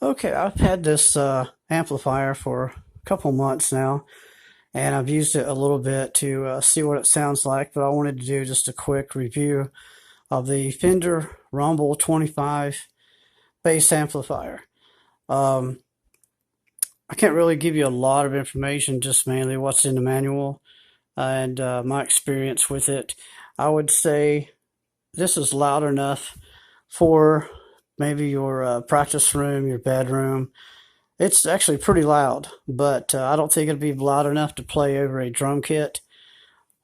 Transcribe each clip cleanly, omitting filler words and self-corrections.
Okay, I've had this amplifier for a couple months now, and I've used it a little bit to see what it sounds like, but I wanted to do just a quick review of the Fender Rumble 25 bass amplifier. Um, I can't really give you a lot of information, just mainly what's in the manual and my experience with it. I would say this is loud enough for maybe your practice room, your bedroom. It's actually pretty loud, but I don't think it'd be loud enough to play over a drum kit,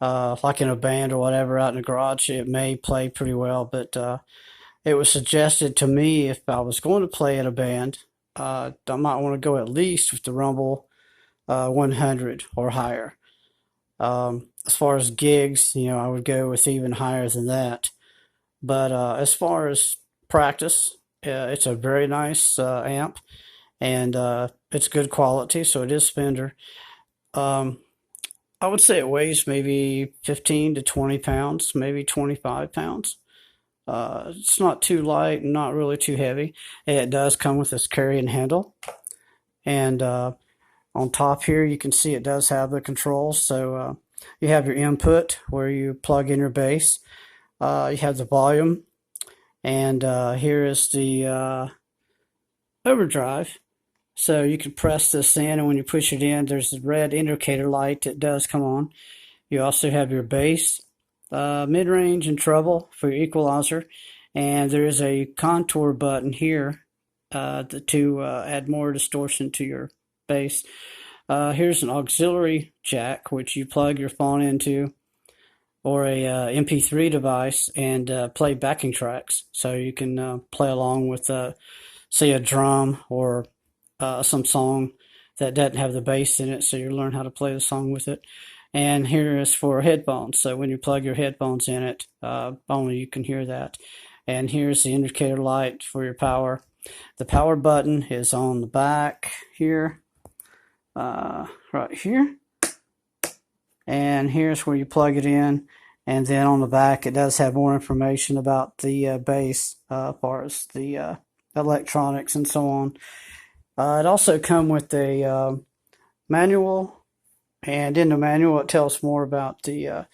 like in a band or whatever out in the garage. It may play pretty well, but it was suggested to me if I was going to play in a band, I might want to go at least with the Rumble 100 or higher. As far as gigs, I would go with even higher than that. But as far as practice, it's a very nice amp, and it's good quality, so it is Fender. Um, I would say it weighs maybe 15 to 20 pounds, maybe 25 pounds. It's not too light and not really too heavy. And it does come with this carrying handle. And on top here, you can see it does have the controls. So you have your input where you plug in your bass. You have the volume. And here is the overdrive. So you can press this in, and when you push it in, there's the red indicator light that does come on. You also have your bass, mid-range, and treble for your equalizer. And there is a contour button here to add more distortion to your bass. Here's an auxiliary jack, which you plug your phone into, or a MP3 device, and play backing tracks. So you can play along with, say, a drum or some song that doesn't have the bass in it, so you learn how to play the song with it. And here is for headphones, so when you plug your headphones in it, only you can hear that. And here's the indicator light for your power. The power button is on the back here, right here. And here's where you plug it in. And then on the back, it does have more information about the bass, as far as the electronics and so on. It also comes with a manual, and in the manual it tells more about the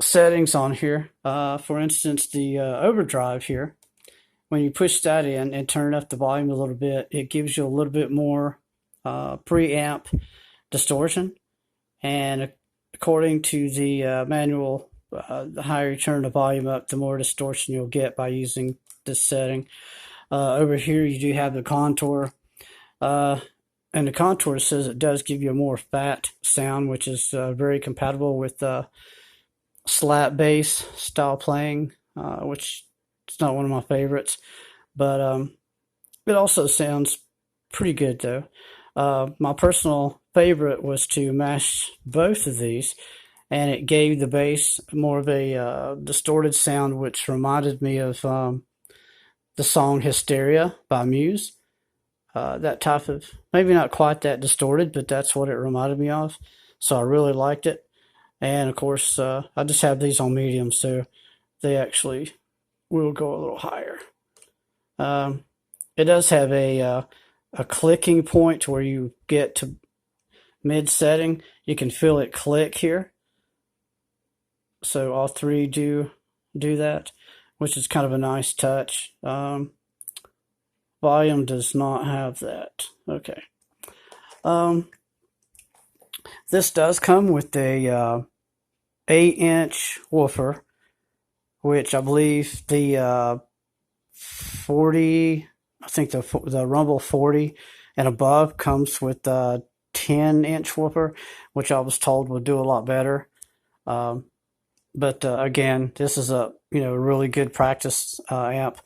settings on here. For instance, the overdrive here, when you push that in and turn up the volume a little bit, it gives you a little bit more preamp distortion. And according to the manual, the higher you turn the volume up, the more distortion you'll get by using this setting. Over here, you do have the contour. And the contour says it does give you a more fat sound, which is very compatible with slap bass style playing, which is not one of my favorites. But it also sounds pretty good, though. My personal favorite was to mash both of these, and it gave the bass more of a distorted sound, which reminded me of the song Hysteria by Muse. That type of, maybe not quite that distorted, but that's what it reminded me of. So I really liked it. And of course, I just have these on medium, so they actually will go a little higher. It does have a clicking point where you get to mid setting. You can feel it click here. So all three do that, which is kind of a nice touch. Volume does not have that. Okay. This does come with a 8-inch woofer, which I believe the 40, I think the Rumble 40 and above comes with a 10-inch woofer, which I was told would do a lot better. But again, this is a really good practice amp.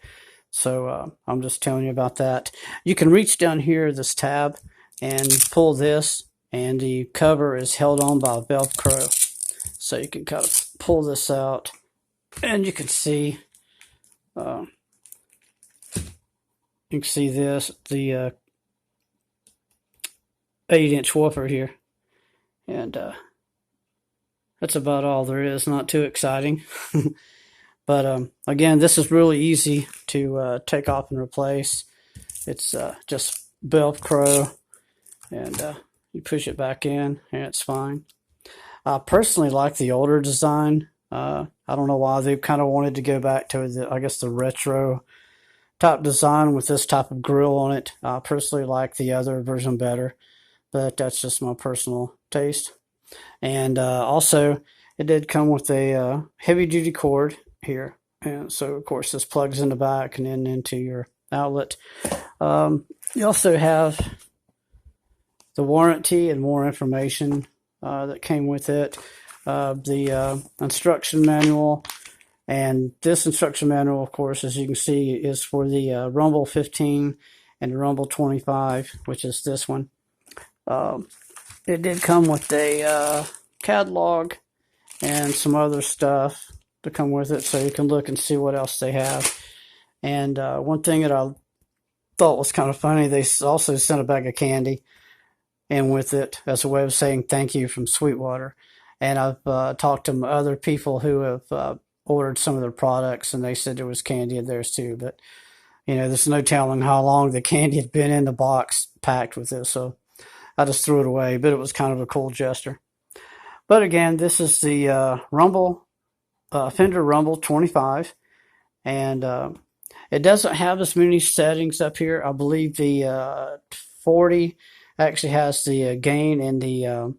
So I'm just telling you about that. You can reach down here, this tab, and pull this, and the cover is held on by Velcro. So you can kind of pull this out, and you can see this, the 8-inch woofer here. And that's about all there is. Not too exciting. But again, this is really easy to take off and replace. It's just Velcro, and you push it back in, and it's fine. I personally like the older design. I don't know why they kind of wanted to go back to I guess the retro type design with this type of grill on it. I personally like the other version better, but that's just my personal taste. And also, it did come with a heavy duty cord here. And so, of course, this plugs in the back and then into your outlet. You also have the warranty and more information that came with it. The instruction manual. And this instruction manual, of course, as you can see, is for the Rumble 15 and the Rumble 25, which is this one. It did come with a catalog and some other stuff to come with it, so you can look and see what else they have. And one thing that I thought was kind of funny, they also sent a bag of candy in with it as a way of saying thank you from Sweetwater. And I've talked to other people who have ordered some of their products, and they said there was candy in theirs too. But there's no telling how long the candy had been in the box packed with this, so I just threw it away. But it was kind of a cool gesture. But again, this is the Fender Rumble 25, and it doesn't have as many settings up here. I believe the 40 actually has the gain and the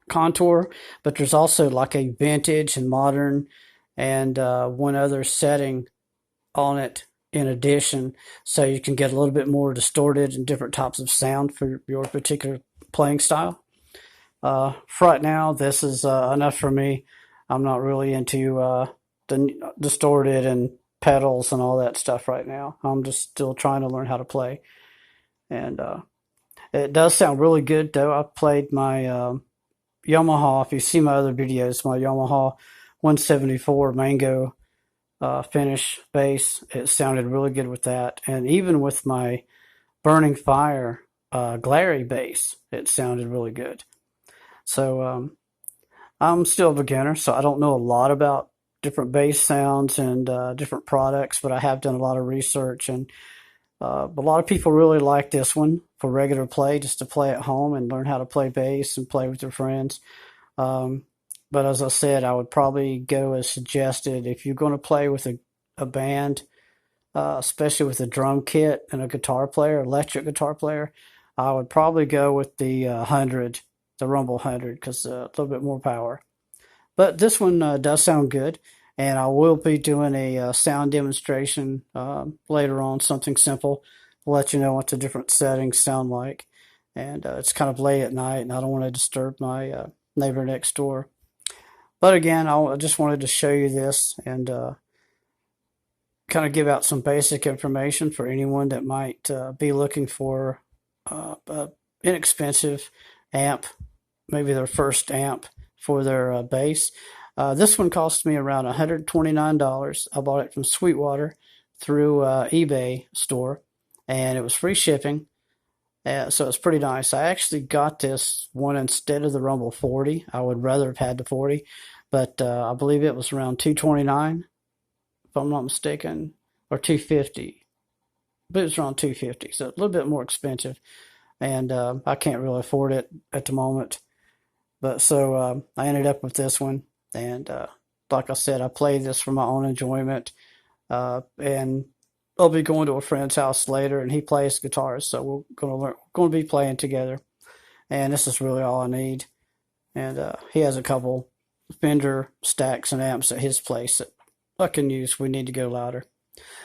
contour, but there's also like a vintage and modern and one other setting on it in addition, so you can get a little bit more distorted and different types of sound for your particular playing style. For right now, this is enough for me. I'm not really into the distorted and pedals and all that stuff right now. I'm just still trying to learn how to play, and it does sound really good though. I played my Yamaha. If you see my other videos, my Yamaha 174 Mango finish bass, it sounded really good with that. And even with my Burning Fire Glary bass, it sounded really good. So I'm still a beginner, so I don't know a lot about different bass sounds and different products, but I have done a lot of research, and a lot of people really like this one for regular play, just to play at home and learn how to play bass and play with your friends. But as I said, I would probably go as suggested if you're going to play with a band, especially with a drum kit and a guitar player, electric guitar player. I would probably go with the 100, the Rumble 100, because a little bit more power. But this one does sound good, and I will be doing a sound demonstration later on, something simple, to let you know what the different settings sound like. And it's kind of late at night, and I don't want to disturb my neighbor next door. But again, I just wanted to show you this and kind of give out some basic information for anyone that might be looking for an inexpensive amp, maybe their first amp for their bass. This one cost me around $129. I bought it from Sweetwater through eBay store, and it was free shipping. So it's pretty nice. I actually got this one instead of the Rumble 40. I would rather have had the 40, but I believe it was around $229, if I'm not mistaken, or $250. But it was around $250, so a little bit more expensive, and I can't really afford it at the moment. But so I ended up with this one, and like I said, I played this for my own enjoyment, and I'll be going to a friend's house later, and he plays guitar, so we're going to be playing together. And this is really all I need. And he has a couple Fender stacks and amps at his place that I can use. We need to go louder.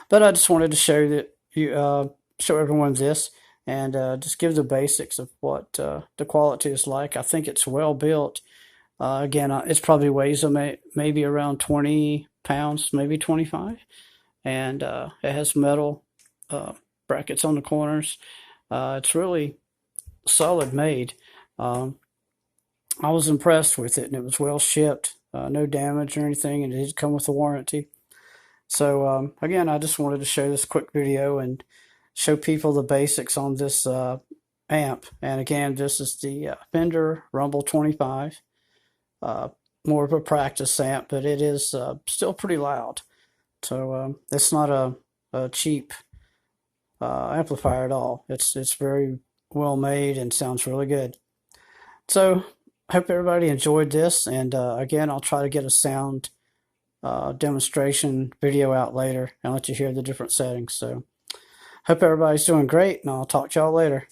But I just wanted to show that show everyone this, and just give the basics of what the quality is like. I think it's well built. Again, it's probably weighs maybe around 20 pounds, maybe 25. And it has metal brackets on the corners. It's really solid made. I was impressed with it, and it was well shipped, no damage or anything, and it did come with a warranty. So again, I just wanted to show this quick video and show people the basics on this amp. And again, this is the Fender Rumble 25, more of a practice amp, but it is still pretty loud. So it's not a cheap amplifier at all. It's very well made and sounds really good. So I hope everybody enjoyed this, and again, I'll try to get a sound demonstration video out later and let you hear the different settings. So hope everybody's doing great, and I'll talk to y'all later.